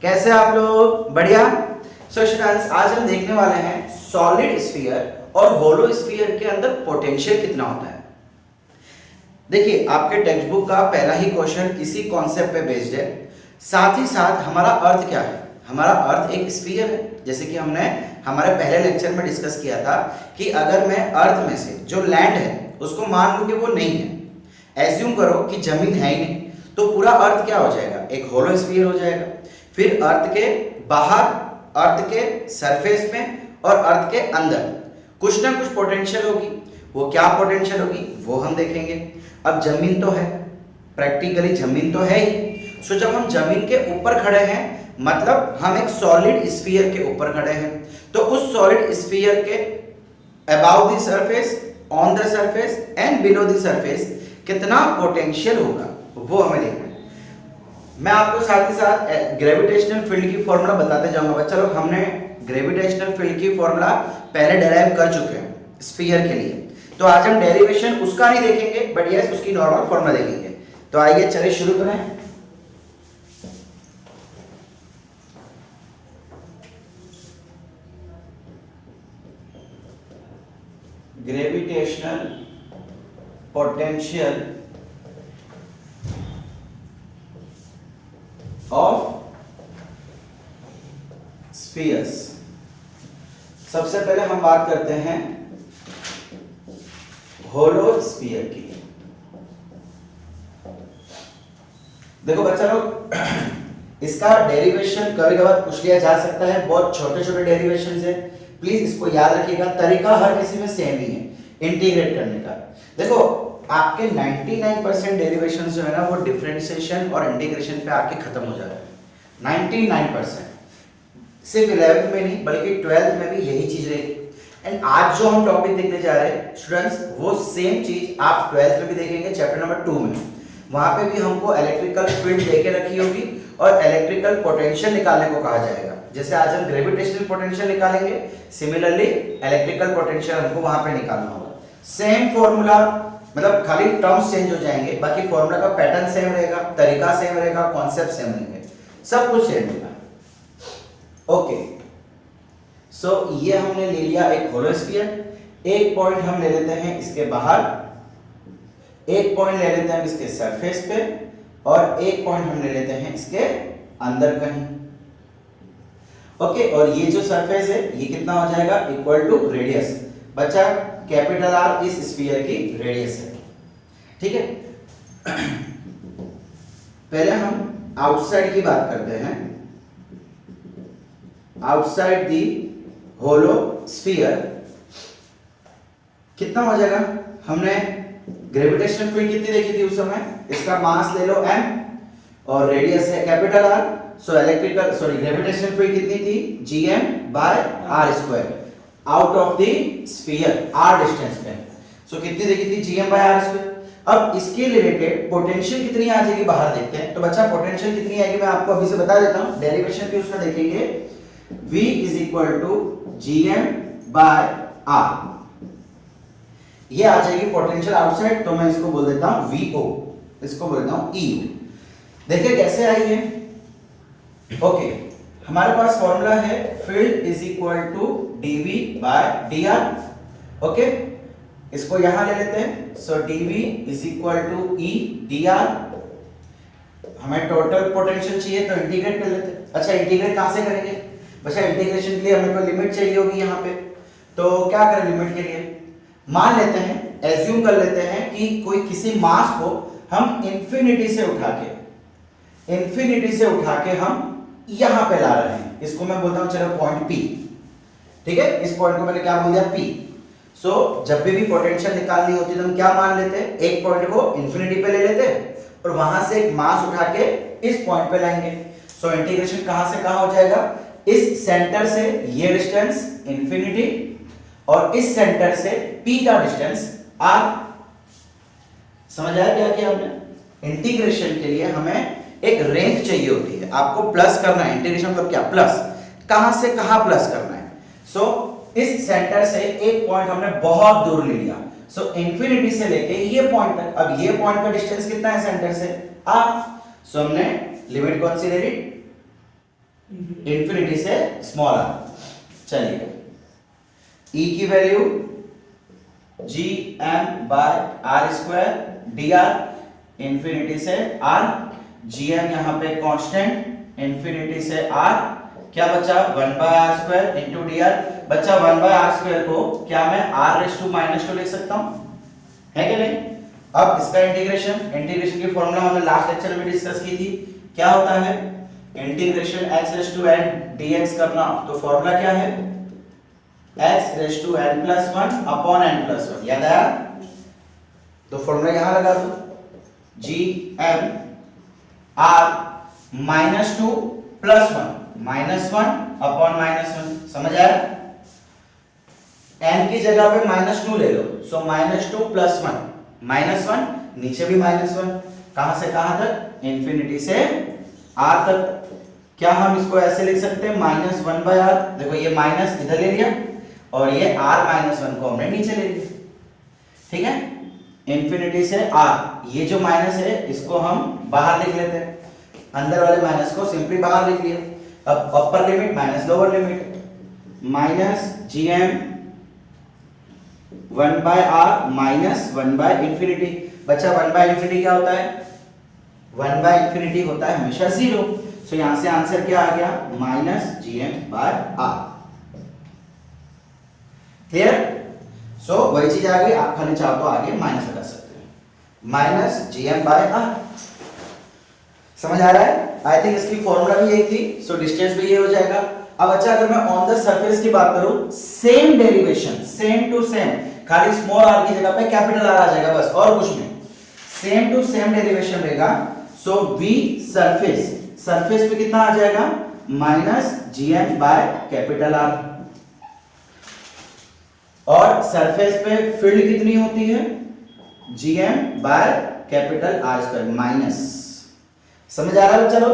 कैसे आप लोग? बढ़िया। सो स्टूडेंट्स, आज हम देखने वाले हैं सॉलिड स्फीयर और होलो स्फीयर के अंदर पोटेंशियल कितना होता है। देखिए, आपके टेक्स्ट बुक का पहला ही क्वेश्चन इसी कॉन्सेप्ट पे बेस्ड है। साथ ही साथ हमारा अर्थ क्या है? हमारा अर्थ एक स्फीयर है। जैसे कि हमने हमारे पहले लेक्चर में डिस्कस किया था कि अगर मैं अर्थ में से जो लैंड है उसको मान लूं कि वो नहीं है, एज्यूम करो कि जमीन है ही नहीं, तो पूरा अर्थ क्या हो जाएगा? एक होलो स्फीयर हो जाएगा। फिर अर्थ के बाहर, अर्थ के सरफेस में और अर्थ के अंदर कुछ ना कुछ पोटेंशियल होगी। वो क्या पोटेंशियल होगी वो हम देखेंगे। अब जमीन तो है, प्रैक्टिकली जमीन तो है ही। सो जब हम जमीन के ऊपर खड़े हैं मतलब हम एक सॉलिड स्फीयर के ऊपर खड़े हैं, तो उस सॉलिड स्फीयर के about the surface, on the surface and below the surface कितना पोटेंशियल होगा वो हमें देखना है। मैं आपको साथ ही साथ ग्रेविटेशनल फील्ड की फॉर्मूला बताते जाऊंगा। बच्चा लोग, हमने ग्रेविटेशनल फील्ड की फॉर्मूला पहले डेराइव कर चुके हैं स्फीयर के लिए, तो आज हम डेरिवेशन उसका नहीं देखेंगे, बट यस उसकी नॉर्मल फॉर्मूला देखेंगे। तो आइए चलिए शुरू करें। Gravitational potential of spheres. सबसे पहले हम बात करते हैं होलो स्फीयर की। देखो बच्चा लोग, इसका डेरिवेशन कभी कभार पूछ लिया जा सकता है, बहुत छोटे छोटे डेरिवेशन है। प्लीज इसको याद रखिएगा, तरीका हर किसी में सेम ही है इंटीग्रेट करने का। देखो, आपके 99% डेरिवेशन जो है ना वो डिफरेंशिएशन और इंटीग्रेशन पे आके खत्म हो जाता है। 99% सिर्फ 11th में नहीं बल्कि 12th में भी यही चीज रहेगी। एंड आज जो हम टॉपिक देखने जा रहे हैं स्टूडेंट्स, वो सेम चीज आप 12th में भी देखेंगे, चैप्टर नंबर 2 में। वहां पे भी हमको इलेक्ट्रिकल फील्ड देके रखी होगी और इलेक्ट्रिकल पोटेंशियल निकालने को कहा जाएगा। जैसे आज हम ग्रेविटेशनल पोटेंशियल निकालेंगे, सिमिलरली इलेक्ट्रिकल पोटेंशियल हमको वहां पे निकालना होगा। सेम फॉर्मूला, मतलब खाली टर्म्स चेंज हो जाएंगे, बाकी फॉर्मूला का पैटर्न सेम रहेगा, तरीका सेम रहेगा, कॉन्सेप्ट सेम रहेंगे, सब कुछ सेम रहेगा। ओके, सो ये हमने ले लिया एक होलो स्फीयर। एक पॉइंट हम ले लेते हैं इसके बाहर, एक पॉइंट ले लेते हैं इसके सरफेस पे, और एक पॉइंट हम ले लेते हैं इसके अंदर कहीं। ओके, और ये जो सरफेस है ये कितना हो जाएगा? Equal to radius. बच्चा, कैपिटल आर इस स्फीयर की रेडियस है, ठीक है। पहले हम आउटसाइड की बात करते हैं। आउटसाइड दी होलो स्फीयर कितना हो जाएगा? हमने ग्रेविटेशनल फील्ड कितनी देखी थी उस समय? इसका मास ले लो m और रेडियस है capital R। So gravitational field कितनी थी? gm/r² out of the sphere r distance पे। सो कितनी देखी थी? gm/r²। अब इसके रिलेटेड पोटेंशियल कितनी आ जाएगी बाहर देखते हैं। तो बच्चा, पोटेंशियल कितनी आएगी मैं आपको अभी से बता देता हूं, डेरिवेशन भी उसका देखेंगे। v = gm/r, ये आ जाएगी पोटेंशियल आउटसाइड। तो मैं इसको बोल देता हूं VO, इसको बोल देता हूं EU। देखिए कैसे आई है। ओके, हमारे पास फॉर्मूला है फील्ड = dV/dr। ओके, इसको यहां ले लेते हैं। सो dV = E dr। हमें टोटल पोटेंशियल चाहिए तो इंटीग्रेट कर लेते हैं। अच्छा, इंटीग्रेट कहां से करेंगे? बच्चा, इंटीग्रेशन के लिए हमें कोई लिमिट चाहिए होगी यहाँ पे। तो क्या करें लिमिट के लिए? मान लेते हैं, एज्यूम कर लेते हैं कि कोई किसी मास को हम इंफिनिटी से उठा के हम यहां पे ला रहे हैं। इसको मैं बोलता हूं चलो पॉइंट P, ठीक है। इस पॉइंट को मैंने क्या बोल दिया? P। सो जब भी पोटेंशियल निकालनी होती है तो हम क्या मान लेते हैं? एक पॉइंट को इंफिनिटी पे ले लेते हैं और वहां से एक मास उठा के इस पॉइंट पे लाएंगे। सो इंटीग्रेशन कहां से कहां हो जाएगा? इस सेंटर से ये डिस्टेंस इंफिनिटी और इस सेंटर से P का डिस्टेंस R। समझ आया क्या किया हमने? इंटीग्रेशन के लिए हमें एक रेंज चाहिए होती है, आपको प्लस करना है। इंटीग्रेशन मतलब क्या? प्लस। कहां से कहां प्लस करना है? सो इस सेंटर से एक पॉइंट हमने बहुत दूर ले लिया। सो इंफिनिटी से लेके ये पॉइंट तक, अब ये पॉइंट का डिस्टेंस कितना है सेंटर से? R। सो हमने लिमिट कौन सी ले ली? इंफिनिटी से स्मॉल आर। चलिए E की value G M by R square D R infinity से आर, जी एम यहाँ पे कांस्टेंट इंफिनिटी से आर, क्या बचा 1 by R square into D R. बच्चा 1 बाय आर स्क्वायर को क्या मैं R raise to minus two लिख सकता हूँ, है कि नहीं। अब इसका इंटीग्रेशन की फॉर्मूला हमने लास्ट लेक्चर में डिस्कस की थी, क्या होता है integration x raise to n dx करना, तो फॉर्मूला क्या है x raise to n plus 1 upon n plus 1, याद आया। तो फॉर्मूला यहां लगा दो G M R minus 2 plus 1 minus 1 upon minus 1, समझ आया। n की जगह पे माइनस 2 ले लो, सो माइनस 2 प्लस 1 माइनस 1, नीचे भी माइनस 1, कहां से कहां तक इंफिनिटी से r तक। क्या हम इसको ऐसे लिख सकते हैं माइनस 1 बाय आर, देखो ये माइनस इधर ले लिया और ये r माइनस 1 को हमने नीचे ले लिया, ठीक है। इंफिनिटी से r, ये जो माइनस है इसको हम बाहर लिख लेते हैं, अंदर वाले माइनस को सिंपली बाहर लिख लिया। अब upper limit minus lower limit, minus gm 1 by R minus 1 by infinity. बच्चा 1 बाय इंफिनिटी क्या होता है, 1 बाय इंफिनिटी होता है हमेशा 0, सो यहां से आंसर क्या आ गया minus gm by r। Clear. So वही चीज आ गई, आप खाली चाहो तो आगे माइनस लगा सकते हैं, माइनस gm बाय r। समझ आ रहा है। आई थिंक इसकी फॉर्मूला भी यही थी, सो डिस्टेंस भी ये हो जाएगा। अब अच्छा अगर मैं ऑन द सरफेस की बात करूं, same derivation same to same, खाली स्मॉल r की जगह पे कैपिटल R आ जाएगा बस, और कुछ नहीं, सेम टू सेम डेरिवेशन रहेगा। सो v सरफेस, सरफेस पे कितना आ जाएगा minus gm by capital R, और सरफेस पे फील्ड कितनी होती है gm by capital R square minus. समझ आ रहा है चलो।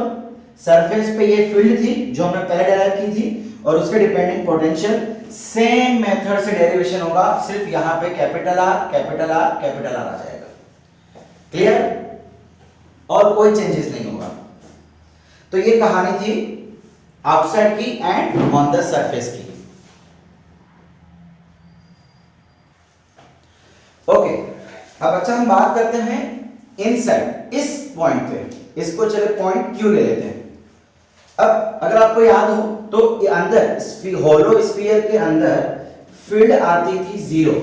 सरफेस पे ये फील्ड थी जो हमने पहले डेराइव की थी, और उसके डिपेंडिंग पोटेंशियल सेम मेथड से डेरिवेशन होगा, सिर्फ यहां पे capital R capital R capital R आ जाएगा। क्लियर, और कोई चेंजेस नहीं होगा। तो ये कहानी थी आउटसाइड की एंड ऑन द सरफेस की। ओके, अब अच्छा हम बात करते हैं इनसाइड, इस पॉइंट पे, इसको चले पॉइंट क्यू ले लेते हैं। अब अगर आपको याद हो तो ये अंदर होलो स्फीयर के अंदर फील्ड आती थी 0,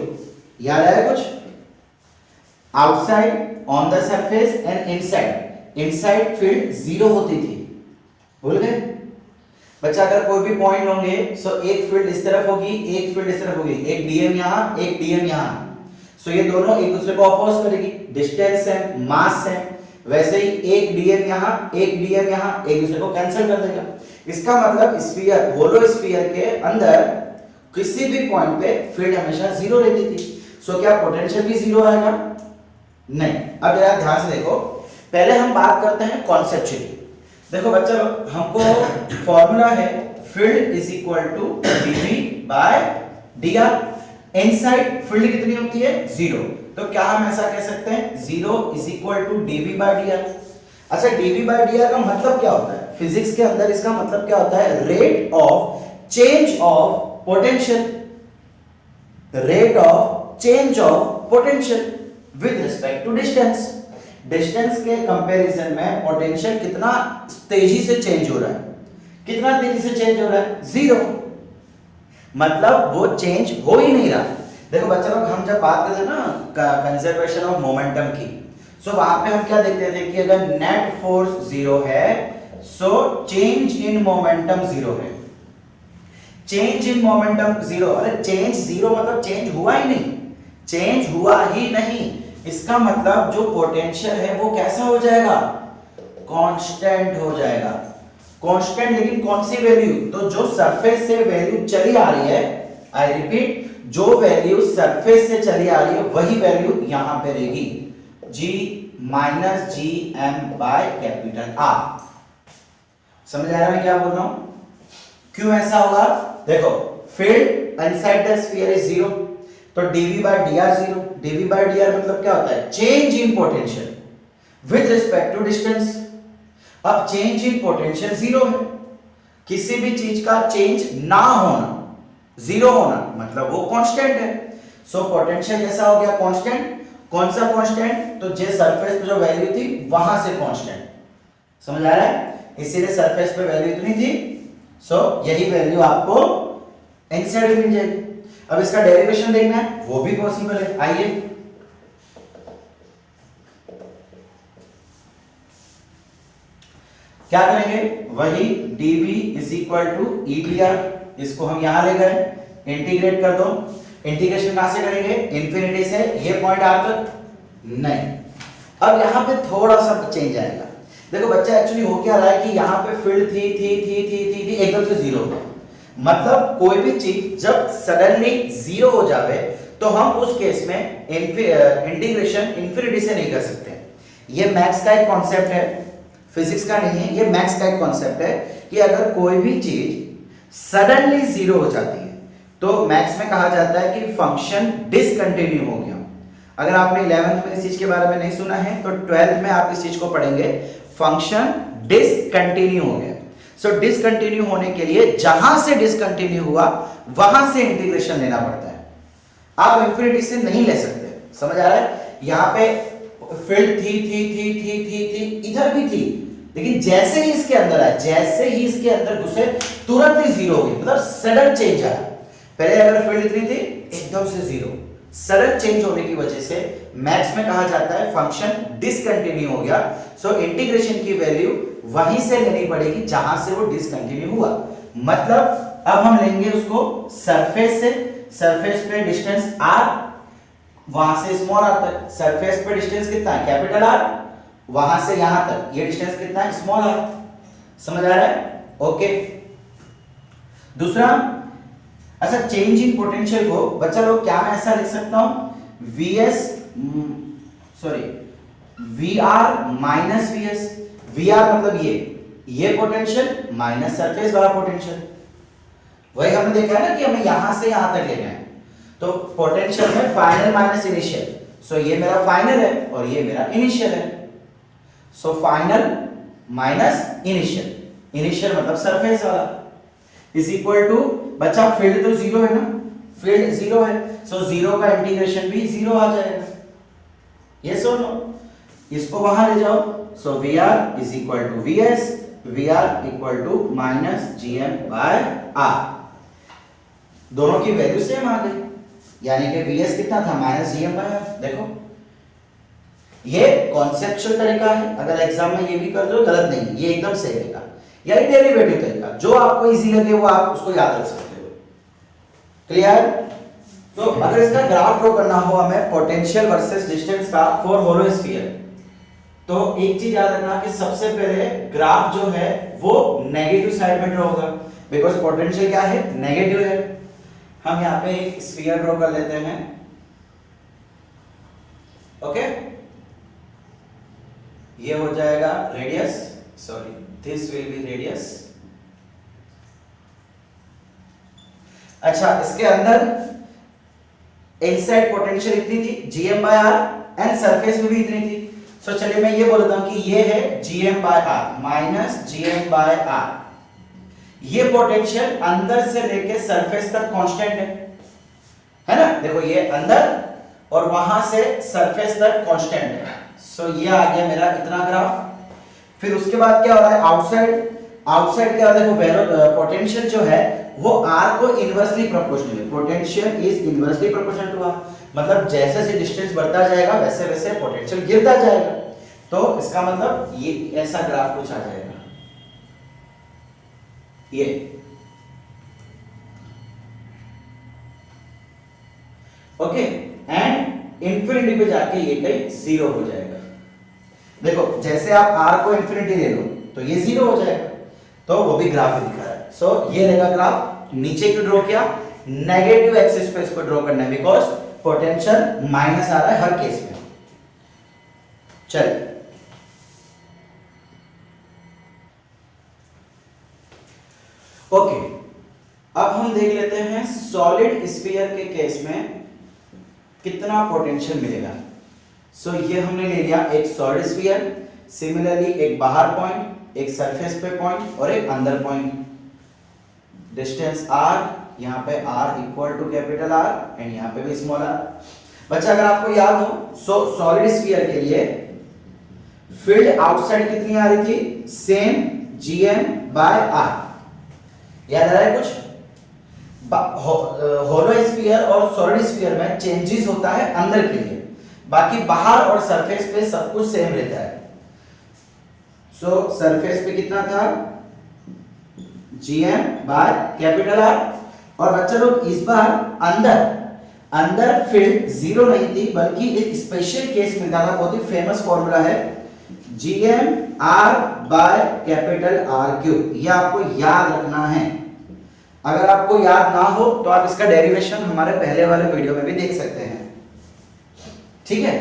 याद आया कुछ। Outside on the surface and inside, inside field 0 होती थी, भूल गए बच्चा। अगर कोई भी पॉइंट होंगे सो एक फील्ड इस तरफ होगी, एक फील्ड इस तरफ होगी, एक डीएम यहां एक डीएम यहां, सो ये दोनों एक दूसरे को अपोज करेगी, डिस्टेंस है मास है, वैसे ही एक डीएम यहां एक डीएम यहां एक दूसरे को कैंसिल कर देगा। इसका मतलब स्फीयर, होलो स्फीयर के अंदर किसी भी पॉइंट पे फील्ड हमेशा 0 रहती थी। सो क्या पोटेंशियल भी 0 आएगा, नहीं। अब जरा ध्यान से देखो, पहले हम बात करते हैं कॉन्सेप्चुअली। देखो बच्चा, हमको फॉर्मूला है field is equal to dv by dr। Inside field कितनी होती है 0, तो क्या हम ऐसा कह सकते हैं 0 is equal to dv by dr। अच्छा, dv बाय dr का मतलब क्या होता है फिजिक्स के अंदर, इसका मतलब क्या होता है rate of change of potential, rate of change of potential with respect to distance. Distance के कंपैरिजन में पोटेंशियल कितना तेजी से चेंज हो रहा है, कितना तेजी से चेंज हो रहा है 0, मतलब वो चेंज हो ही नहीं रहा। देखो बच्चा लोग, हम जब बात करते हैं ना कंजर्वेशन ऑफ मोमेंटम की, सो वहां पे हम क्या देखते थे कि अगर नेट फोर्स 0 है सो चेंज इन मोमेंटम 0 है। चेंज इन मोमेंटम 0, अरे चेंज 0 मतलब चेंज हुआ ही नहीं, चेंज हुआ ही नहीं, इसका मतलब जो पोटेंशियल है वो कैसा हो जाएगा कांस्टेंट हो जाएगा। कांस्टेंट, लेकिन कौन सी वैल्यू, तो जो सरफेस से वैल्यू चली आ रही है, आई रिपीट, जो वैल्यू सरफेस से चली आ रही है वही वैल्यू यहां पे रहेगी, g minus G M by capital R। समझ आ रहा है मैं क्या बोल रहा हूं, क्यों ऐसा होगा। देखो field inside the sphere is 0, तो dv by dr 0, dv by dr मतलब क्या होता है change in potential with respect to distance. अब चेंज इन पोटेंशियल 0 है, किसी भी चीज का चेंज ना होना, जीरो होना, मतलब वो कांस्टेंट है। सो पोटेंशियल कैसा हो गया, कांस्टेंट। कौन सा कांस्टेंट, तो जे सरफेस पे जो वैल्यू थी वहां से कांस्टेंट, समझ आ रहा है, इसीलिए सरफेस पे वैल्यू इतनी थी, सो यही वैल्यू आपको इनसाइड मिल जाएगी। अब इसका डेरिवेशन देखना है, वो भी पॉसिबल है, आइए। क्या करेंगे, वही dv is equal to EdR, इसको हम यहां ले गए, इंटीग्रेट कर दो। इंटीग्रेशन कहां से करेंगे, इन्फिनिटी से ये पॉइंट आ तक नहीं। अब यहां पे थोड़ा सा चेंज आएगा। देखो बच्चा एक्चुअली हो क्या रहा है कि यहां पे फील्ड थी एकदम से जीरो हो गया। मतलब कोई भी चीज जब सडनली जीरो हो जावे तो हम उस केस में इंटीग्रेशन इन्फिनिटी से नहीं कर सकते। ये मैथ्स का एक कॉन्सेप्ट है, फिजिक्स का नहीं है, ये मैथ्स का एक कॉन्सेप्ट है कि अगर कोई भी चीज सडनली जीरो हो जाती है तो मैथ्स में कहा जाता है कि फंक्शन डिसकंटिन्यू हो गया। अगर आपने 11th में इस चीज के बारे में नहीं सुना है तो 12th में आप इस चीज को पढ़ेंगे, फंक्शन डिसकंटिन्यू हो गया। सो डिसकंटिन्यू होने के लिए जहां से डिसकंटिन्यू हुआ वहां से इंटीग्रेशन लेना पड़ता है, आप इंफिनिटी से नहीं ले सकते। समझ आ रहा है, यहां पे फील्ड थी इधर भी थी, लेकिन जैसे ही इसके अंदर आए, जैसे ही इसके अंदर घुसे तुरंत ही जीरो हो गई, मतलब सडन चेंज आया। पहले अगर फील्ड इतनी थी एकदम से जीरो, सडन चेंज होने की वजह से मैथ्स में कहा जाता है फंक्शन डिसकंटिन्यू हो गया। सो इंटीग्रेशन की वैल्यू वहीं से लेनी पड़ेगी जहां से वो डिसकंटिन्यू हुआ। मतलब अब हम लेंगे उसको सरफेस से, सरफेस पे डिस्टेंस r, वहां से स्मॉल r तक, सरफेस पे डिस्टेंस कितना है, कैपिटल R, वहां से यहां तक ये डिस्टेंस कितना है, स्मॉल r। समझ आ रहा है, ओके। दूसरा, अच्छा चेंज इन पोटेंशियल को बच्चा लोग क्या मैं ऐसा लिख सकता हूं, VR माइनस VS। VR मतलब ये पोटेंशियल माइनस सरफेस वाला पोटेंशियल। वही हमने देखा है ना कि हमें यहां से यहां तक लेना है, तो पोटेंशियल में फाइनल माइनस इनिशियल। सो ये मेरा फाइनल है और ये मेरा इनिशियल है। So final minus initial, initial मतलब सरफेस वाला, इज इक्वल टू, बच्चा फील्ड तो जीरो है ना, फील्ड जीरो है, सो जीरो का इंटीग्रेशन भी जीरो आ जाएगा। यस और नो, इसको वहां ले जाओ। So VR is equal to VS, VR equal to minus GM by R। दोनों की वैल्यू सेम आ गई, यानी कि VS कितना था, माइनस GM बाय R। देखो ये कॉन्सेप्चुअल तरीका है, अगर एग्जाम में ये भी कर दो गलत नहीं, ये एकदम सही रहेगा। यही डेरिवेटिव तरीका, जो आपको इजी लगे वो आप उसको याद रख सकते हो। क्लियर? तो अगर इसका ग्राफ ड्रॉ करना हो हमें पोटेंशियल वर्सेस डिस्टेंस का फॉर होलो स्फीयर, तो एक चीज याद रखना कि सबसे पहले ग्राफ जो है वो नेगेटिव साइड में ड्रॉ होगा, बिकॉज पोटेंशियल क्या है, नेगेटिव है। हम यहाँ पे एक स्फीयर ड्रॉ कर लेते हैं, ओके। ये हो जाएगा radius, sorry this will be radius. अच्छा, इसके अंदर इनसाइड पोटेंशियल इतनी थी GM by R and surface में भी इतनी थी। सो चलिए मैं ये बोलता हूं कि ये है GM by R minus GM by R। ये पोटेंशियल अंदर से लेके सरफेस तक कांस्टेंट है ना, देखो ये अंदर और वहां से सरफेस तक कांस्टेंट है। सो ये आ गया मेरा इतना ग्राफ। फिर उसके बाद क्या हो रहा है, आउटसाइड, आउटसाइड क्या हो रहा है, देखो पोटेंशियल जो है वो R को इनवर्सली प्रोपोर्शनल है, potential is inversely proportional to R, मतलब जैसे जैसे डिस्टेंस बढ़ता जाएगा वैसे वैसे पोटेंशियल गिरता जाएगा। तो इसका मतलब ये ऐसा ग्राफ कुछ आ जाएगा, ये ओके, एंड इंफिनिटी पे जाके ये कहीं जीरो हो जाएगा। देखो जैसे आप R को इंफिनिटी ले लो तो ये जीरो हो जाएगा, तो वो भी ग्राफ दिखा रहा है। सो ये रहेगा ग्राफ। नीचे क्यों ड्रॉ किया, नेगेटिव एक्सिस पे इसको ड्रॉ करना है, बिकॉज पोटेंशियल माइनस आ रहा है हर केस में। चलिए ओके, अब हम देख लेते हैं सॉलिड स्फीयर के केस में कितना पोटेंशियल मिलेगा। सो ये हमने ले लिया एक सॉलिड स्फीयर, सिमिलरली एक बाहर पॉइंट, एक सरफेस पे पॉइंट और एक अंदर पॉइंट। डिस्टेंस r, यहाँ पे r equal to capital R and यहाँ पे भी स्मॉल r। बच्चा अगर आपको याद हो सॉलिड स्फीयर के लिए फील्ड आउटसाइड कितनी आ रही थी, सेम gm/r। याद आ रहा है कुछ? होलो स्फीयर और सॉलिड स्फीयर में चेंजेस होता है अंदर के लिए, बाकी बाहर और सरफेस पे सब कुछ सेम रहता है। सो सरफेस पे कितना था, gm/R। और बच्चा लोग इस बार अंदर फील्ड जीरो नहीं थी, बल्कि एक स्पेशल केस मिलता था, बहुत ही फेमस फॉर्मूला है gm/R3। ये आपको याद रखना है। अगर आपको याद ना हो तो आप इसका डेरिवेशन हमारे पहले वाले वीडियो में भी देख सकते हैं, ठीक है।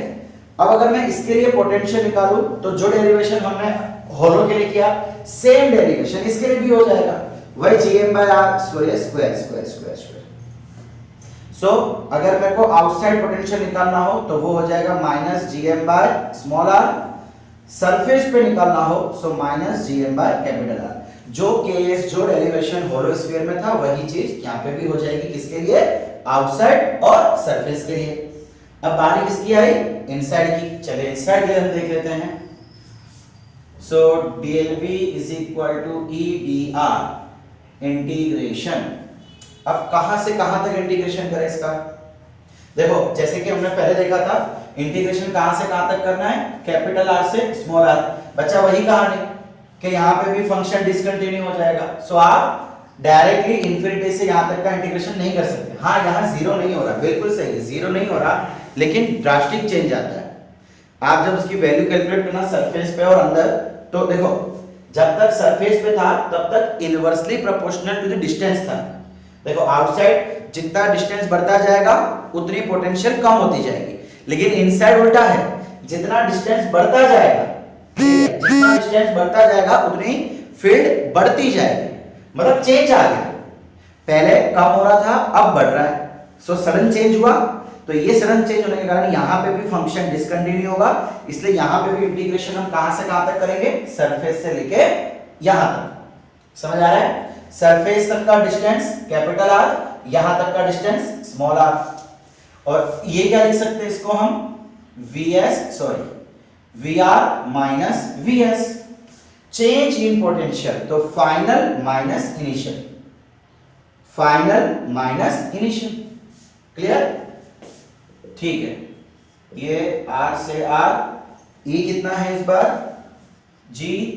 अब अगर मैं इसके लिए पोटेंशियल निकालूं तो जो डेरिवेशन हमने होलो के लिए किया, सेम डेरिवेशन इसके लिए भी हो जाएगा, वही gm/R स्क्वायर। सो अगर मेरे को आउटसाइड पोटेंशियल निकालना हो तो वो हो जाएगा -gm/r। सरफेस पे निकालना हो सो -gm/R। जो केस जो डेरिवेशन होलो स्फीयर में था वही चीज यहाँ पे भी हो जाएगी, किसके लिए, आउटसाइड और सरफेस के लिए। अब बारी किसकी आई, इनसाइड की। चलिए इनसाइड के हम देख लेते हैं। So dlv is equal to EdR integration. अब कहां से कहां तक इंटीग्रेशन करें इसका, देखो जैसे कि हमने पहले देखा था, इंटीग्रेशन कहां से कहां तक करना है, कैपिटल R से स्मॉल r। बच्चा वही कहानी कि यहाँ पे भी फंक्शन डिसकंटिन्यू हो जाएगा। सो आप डायरेक्टली इंफिनिटी से यहाँ तक का इंटीग्रेशन नहीं कर सकते। हाँ यहाँ जीरो नहीं हो रहा, बिल्कुल सही है, जीरो नहीं हो रहा, लेकिन ड्रास्टिक चेंज आता है। आप जब उसकी वैल्यू कैलकुलेट करना सरफेस पे और अंदर, तो देखो जब तक सरफेस पे था तब तक inversely proportional to the distance था। देखो आउटसाइड जितना डिस्टेंस बढ़ता जाएगा उतनी पोटेंशियल कम होती जाएगी, लेकिन इनसाइड उल्टा है, जितना डिस्टेंस बढ़ता जाएगा, जितना डिस्टेंस बढ़ता जाएगा उतनी फील्ड बढ़ती जाएगी, मतलब चेंज आ गया। पहले कम हो रहा था, अब बढ़ रहा है। सो सडन चेंज हुआ, तो ये सडन चेंज होने के कारण यहाँ पे भी फंक्शन डिसकंटिन्यू होगा, इसलिए यहाँ पे भी इंटीग्रेशन हम कहां से कहां तक करेंगे, सरफेस से लेके यहां तक। समझ आ रहा है? सरफेस तक का डिस्टेंस कैपिटल R, यहां तक का डिस्टेंस स्मॉल r। और ये क्या लिख सकते हैं इसको हम, VR minus VS, change in potential. तो final minus initial, final minus initial. Clear? ठीक है, ये R से R, E कितना है इस बार, gm/R/r³।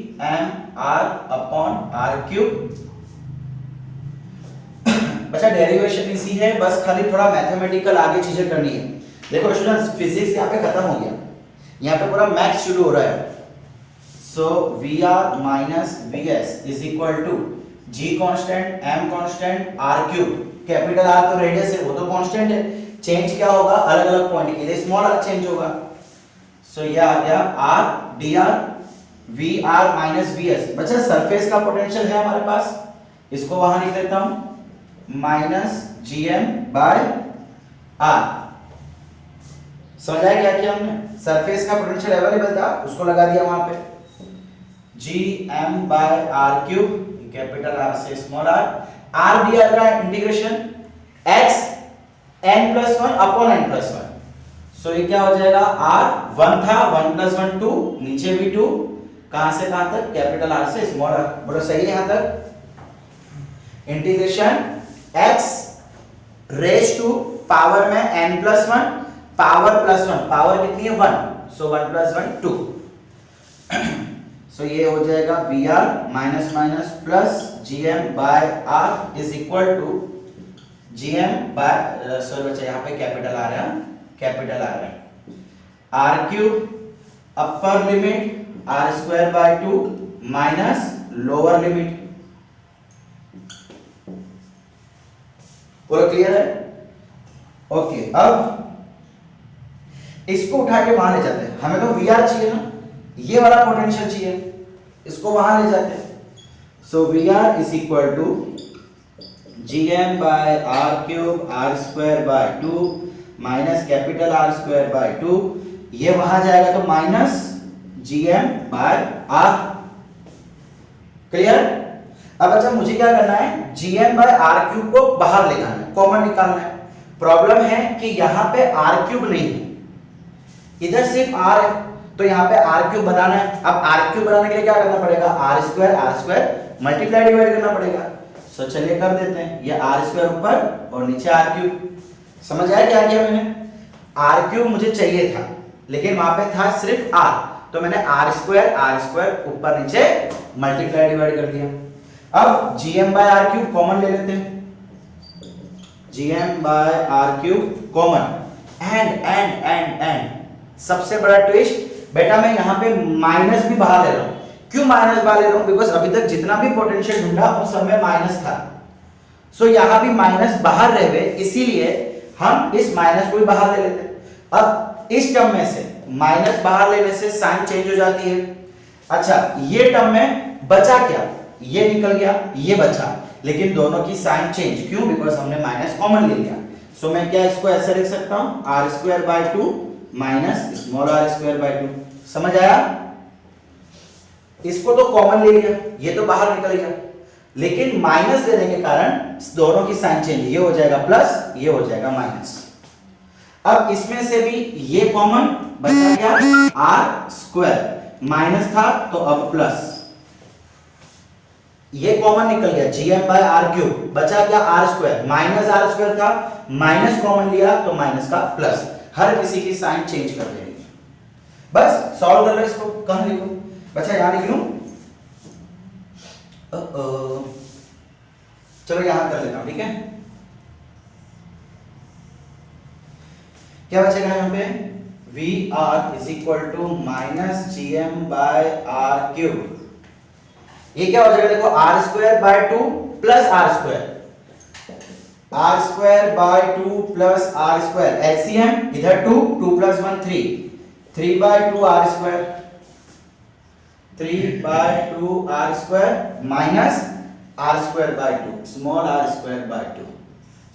अच्छा डेरिवेशन इसी है, बस खाली थोड़ा मैथमेटिकल आगे चीजें करनी है। देखो स्टूडेंट्स, फिजिक्स यहाँ पे खत्म हो गया, यहाँ पे पूरा मैथ्स शुरू हो रहा है। So VR minus VS is equal to G constant, M constant, R³। Capital R तो रेडियस है, वो तो कांस्टेंट है। चेंज क्या होगा, अलग अलग पॉइंट के लिए स्मॉल r चेंज होगा। सो ये आ गया R dr VR minus VS। बच्चा सरफेस का पोटेंशियल है हमारे पास, इसको वहां लिख देता हूं, -gm/r। समझ आया क्या किया हमने, सरफेस का पोटेंशियल अवेलेबल था, उसको लगा दिया वहां पे, gm/r³, कैपिटल R से स्मॉल r। R dr का integration x n+1 upon n+1। सो ये क्या हो जाएगा, R 1 था, 1 + 1 2, नीचे भी 2, कहां से कहां तक, कैपिटल R से स्मॉल r। बोलो सही है यहां तक। Integration x raise to power में n+1, पावर +1, पावर कितनी है 1, सो 1 + 1 2। सो ये हो जाएगा VR minus minus plus gm/r is equal to sorry बच्चा यहाँ पे कैपिटल आ रहा है, कैपिटल आ रहा है, r³ upper limit r²/2 minus lower limit. पूरा क्लियर है? ओके, अब इसको उठा के वहां ले जाते हैं, हमें तो VR चाहिए ना, ये वाला पोटेंशियल चाहिए, इसको वहां ले जाते हैं। So VR is equal to gm/r³ r²/2 minus capital R²/2, ये वहां जाएगा तो माइनस gm/r। क्लियर? अब अच्छा मुझे क्या करना है, gm बाय आर क्यूब को बाहर लेकर आना है, कॉमन निकालना है। प्रॉब्लम है कि यहाँ पे आर क्यूब नहीं है, इधर सिर्फ आर है, तो यहाँ पे आर क्यूब बनाना है। अब आर क्यूब बनाने के लिए क्या करना पड़ेगा, आर स्क्वायर मल्टीप्लाई डिवाइड करना पड़ेगा। सो चलिए कर देते हैं, ये आर स्क्वायर ऊपर और नीचे आर क्यूब। समझ आया क्या किया मैंने, आर क्यूब मुझे चाहिए था लेकिन वहां पे था सिर्फ आर, तो मैंने आर स्क्वायर ऊपर नीचे मल्टीप्लाई डिवाइड कर दिया। अब gm by R cube common ले लेते हैं, gm by R cube common. And सबसे बड़ा ट्विस्ट बेटा, मैं यहाँ पे माइनस भी बाहर ले रहा हूँ। क्यों माइनस बाहर ले रहा हूँ, बिकॉज अभी तक जितना भी पोटेंशियल ढूंढा उन सब में माइनस था। सो यहाँ भी माइनस बाहर रह गए, इसीलिए हम इस माइनस को भी बाहर ले लेते हैं। अब इस टर्म में से माइनस बाहर लेने से साइन चेंज हो जाती है। अच्छा ये टर्म में बचा क्या, ये निकल गया, ये बचा, लेकिन दोनों की साइन चेंज, क्यों, बिकॉज हमने माइनस कॉमन ले लिया। सो मैं क्या इसको ऐसे लिख सकता हूं, R square by 2 minus small R square by 2। समझ आया, इसको तो कॉमन ले लिया, ये तो बाहर निकल गया, लेकिन माइनस लेने के कारण दोनों की साइन चेंज, ये हो जाएगा प्लस, ये हो जाएगा माइनस। अब इसमें से भी ये कॉमन बचा गया, आर स्क्वायर माइनस था तो अब प्लस, ये कॉमन निकल गया, gm बाय आर क्यूब, बचा क्या R square, minus R square था, माइनस कॉमन लिया तो माइनस का प्लस, हर किसी की साइन चेंज कर देंगे। बस सॉल्व कर लो इसको, कहां लिखूं, बच्चा यहां लिख लूं, चलो यहां कर लेता हूं, ठीक है। क्या बचेगा यहाँ पे, V R is equal to minus gm by R cube. ये क्या हो जाएगा, देखो R square by 2 plus R square by 2 plus R square, LCM इधर 2 plus 1 3 by 2 R square, 3 by 2 R square minus R square by 2, small R square by 2।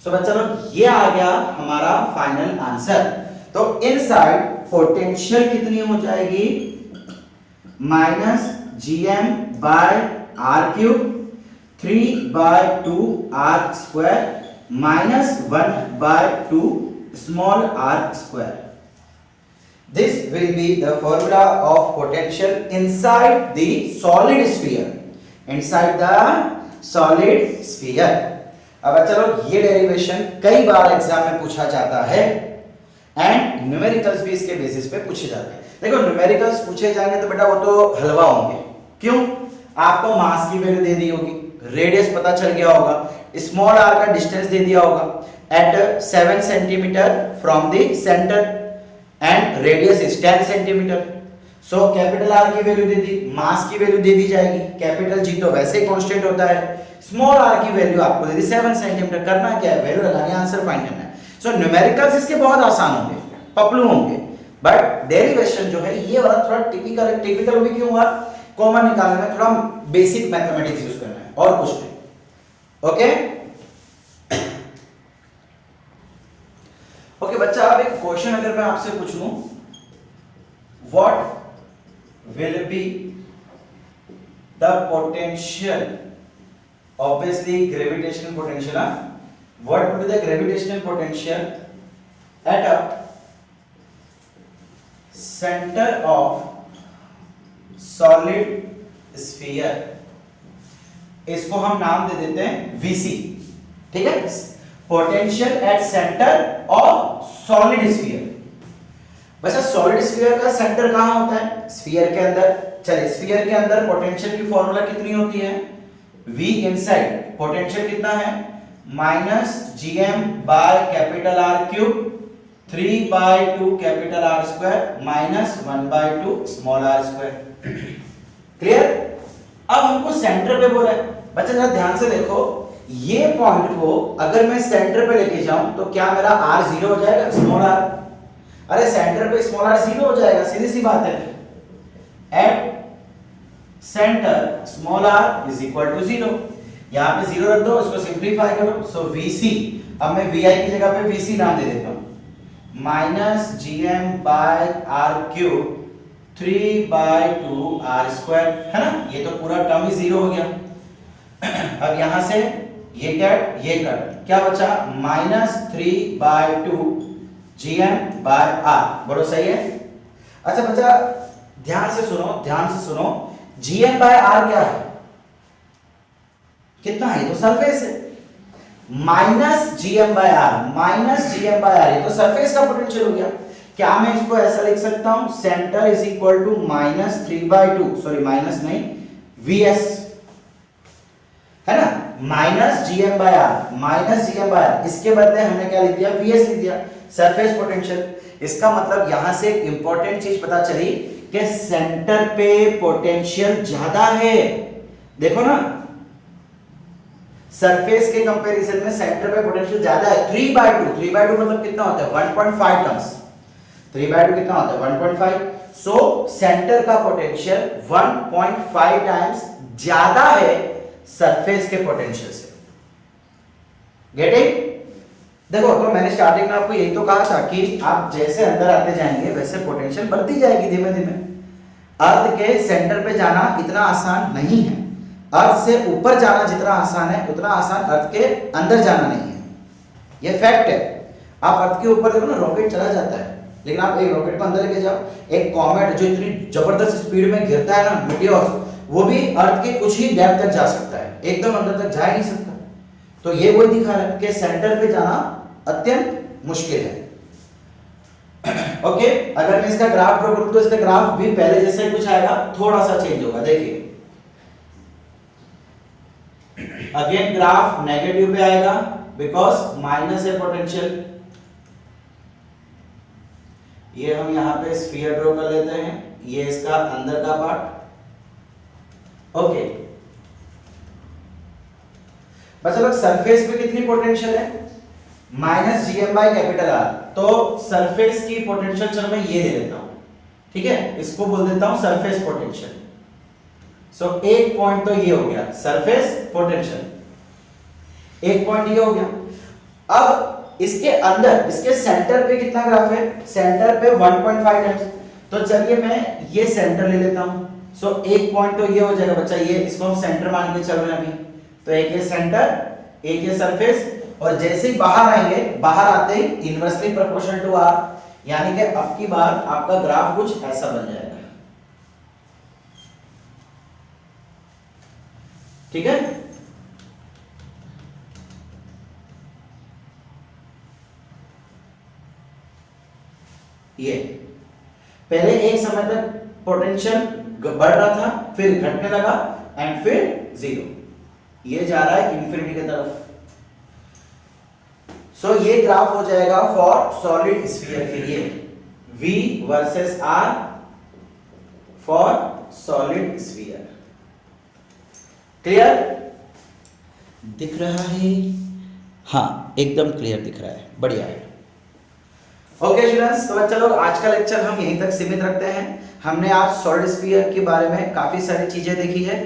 So बच्चा लोग ये आ गया हमारा फाइनल आंसर। तो इनसाइड पोटेंशियल कितनी हो जाएगी, minus gm by R cube 3 by 2 R square minus 1 by 2 small R square. This will be the formula of potential inside the solid sphere. Inside the solid sphere. अब चलो ये derivation कई बार exam में पूछा जाता है एंड न्यूमेरिकल्स भी इसके बेसिस पे पूछे जाते हैं। देखो न्यूमेरिकल्स पूछे जाएंगे तो बेटा वो तो हलवा होंगे, क्यों, आपको मास की वैल्यू दे दी होगी, रेडियस पता चल गया होगा, स्मॉल आर का डिस्टेंस दे दिया होगा at 7 centimetre from the centre and radius is 10 centimetre. So capital R की वैल्यू दे दी, मास की वैल्यू दे दी जाएगी, कैपिटल जी तो वैसे ही कांस्टेंट होता है, स्मॉल आर की वैल्यू आपको दे दी 7 सेंटीमीटर। करना क्या है, वैल्यू लगानी, आंसर फाइंड करना है। सो न्यूमेरिकल्स इसके बहुत आसान होंगे, पपलू होंगे, बट डेरिवेशन जो है ये वाला थोड़ा टिपिकल भी क्यों हुआ, कॉमन निकालने में थोड़ा बेसिक मैथमेटिक्स यूज करना है और कुछ नहीं। ओके ओके बच्चा, अब एक क्वेश्चन अगर मैं आपसे पूछ लूं, what will be the potential, obviously gravitational potential, what would be the gravitational potential at a center of solid sphere। इसको हम नाम दे देते हैं VC, ठीक है, potential at centre of solid sphere. वैसे सॉलिड स्फीयर का सेंटर कहां होता है, स्फीयर के अंदर। चलिए स्फीयर के अंदर पोटेंशियल की फॉर्मूला कितनी होती है, V इनसाइड, पोटेंशियल कितना है, minus gm by capital R cube 3 by 2 capital R square minus 1 by 2 small r square. Clear. अब हमको सेंटर पे बोला है, बच्चा जरा ध्यान से देखो, ये पॉइंट को अगर मैं सेंटर पे लेके जाऊं तो क्या मेरा r 0 हो जाएगा, स्मॉल r, अरे सेंटर पे स्मॉल r 0 हो जाएगा, सीधी सी बात है। At centre small r is equal to 0, यहां पे 0 रख दो, इसको सिंपलीफाई करो। सो VC, अब मैं VI की जगह पे VC नाम दे देता हूं, minus gm by r cube 3 by 2 r square, है ना, ये तो पूरा टर्म ही 0 हो गया। अब यहां से ये कट ये कट, क्या बचा -3/2 GM/R। बोलो सही है। अच्छा बच्चा ध्यान से सुनो, GM/R क्या है, कितना है, तो सरफेस है। -GM/R ये तो सरफेस का पोटेंशियल हो गया। क्या मैं इसको ऐसा लिख सकता हूं, centre is equal to -3/2, sorry minus नहीं, VS है ना, -GM/R, इसके बदले हमने क्या लिख दिया, VS लिख दिया, सरफेस पोटेंशियल। इसका मतलब यहां से एक इंपॉर्टेंट चीज पता चली कि सेंटर पे पोटेंशियल ज्यादा है। देखो ना, सरफेस के कंपैरिजन में सेंटर पे पोटेंशियल ज्यादा है। 3/2 मतलब कितना होता है, 1.5 टर्म्स। 3/2 कितना होता है, 1.5। सो सेंटर का पोटेंशियल 1.5 टाइम्स ज्यादा है सरफेस के पोटेंशियल से। गेटिंग? देखो तो मैंने स्टार्टिंग में आपको यही तो कहा था कि आप जैसे अंदर आते जाएंगे वैसे पोटेंशियल बढ़ती जाएगी धीमे धीमे। अर्थ के सेंटर पे जाना इतना आसान नहीं है, अर्थ से ऊपर जाना जितना आसान है उतना आसान अर्थ के अंदर जाना नहीं है, ये फैक्ट है। आप अर्थ के ऊपर देखो ना, रॉकेट चला जाता है, लेकिन आप एक रॉकेट को अंदर लेके जाओ, एक कॉमेट जो इतनी जबरदस्त स्पीड में गिरता है ना, मीटियोर्स, वो भी अर्थ के कुछ ही डेप्थ तक जा सकता है, एकदम अंदर तक जा ही नहीं सकता। तो ये वही दिखा रहा है कि सेंटर पे जाना अत्यंत मुश्किल है। ओके, अगर मैं इसका ग्राफ ड्रॉ करूं तो इसका ग्राफ भी पहले जैसे कुछ आएगा, थोड़ा सा चेंज होगा। देखिए अगेन ग्राफ नेगेटिव पे आएगा बिकॉज माइनस है पोटेंशियल। ये हम यहां पे स्फीयर ड्रॉ कर लेते हैं, ये इसका अंदर का पार्ट। ओके बस लोग, सरफेस पे कितनी पोटेंशियल है, -GM/R। तो सरफेस की पोटेंशियल चलो मैं ये दे देता हूं, ठीक है, इसको बोल देता हूं सरफेस पोटेंशियल। सो एक पॉइंट तो ये हो गया सरफेस पोटेंशियल, एक पॉइंट ये हो गया। अब इसके अंदर, इसके सेंटर पे कितना ग्राफ है, सेंटर पे 1.5 टाइम्स। तो चलिए मैं ये सेंटर ले लेता हूं। सो एक पॉइंट तो ये हो जाएगा बच्चा, ये इसको हम सेंटर मान के चल रहे हैं अभी। तो एक ये सेंटर, एक ये सरफेस, और जैसे ही बाहर आएंगे, बाहर आते ही इनवर्सली प्रोपोर्शनल टू R, यानी कि अब की बार आपका ग्राफ कुछ ऐसा बन जाएगा, ठीक है। ये पहले एक समय तक पोटेंशियल बढ़ रहा था, फिर घटने लगा एंड फिर 0, ये जा रहा है इंफिनिटी की तरफ। सो ये ग्राफ हो जाएगा फॉर सॉलिड स्फीयर के लिए, V versus R for solid sphere. Clear दिख रहा है? हाँ एकदम क्लियर दिख रहा है, बढ़िया है। ओके स्टूडेंट्स, तो बच्चा लोग आज का लेक्चर हम यहीं तक सीमित रखते हैं। हमने आज सॉलिड स्फीयर के बारे में काफी सारी चीजें देखी है।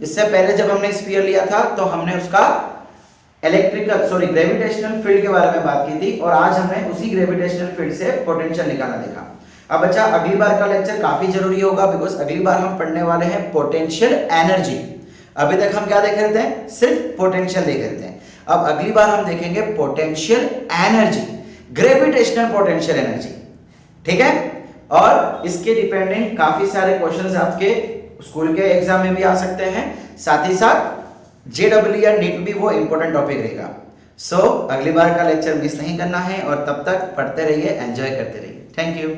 इससे पहले जब हमने स्फीयर लिया था तो हमने उसका ग्रेविटेशनल फील्ड के बारे में बात की थी, और आज हमने उसी ग्रेविटेशनल फील्ड से पोटेंशियल निकालना देखा। अब बच्चा अगली बार का लेक्चर काफी जरूरी होगा, बिकॉज अगली बार हम पढ़ने वाले हैं पोटेंशियल एनर्जी। अभी तक हम क्या देख रहे थे, सिर्फ पोटेंशियल देख रहे थे। अब अगली बार हम देखेंगे potential energy, gravitational potential energy, ठीक है। और इसके डिपेंडेंट काफी सारे क्वेश्चंस आपके स्कूल के एग्जाम में भी आ सकते हैं, साथ ही साथ JEE या नीट भी वो इंपॉर्टेंट टॉपिक रहेगा। सो अगली बार का लेक्चर मिस नहीं करना है, और तब तक पढ़ते रहिए, एंजॉय करते रहिए। Thank you.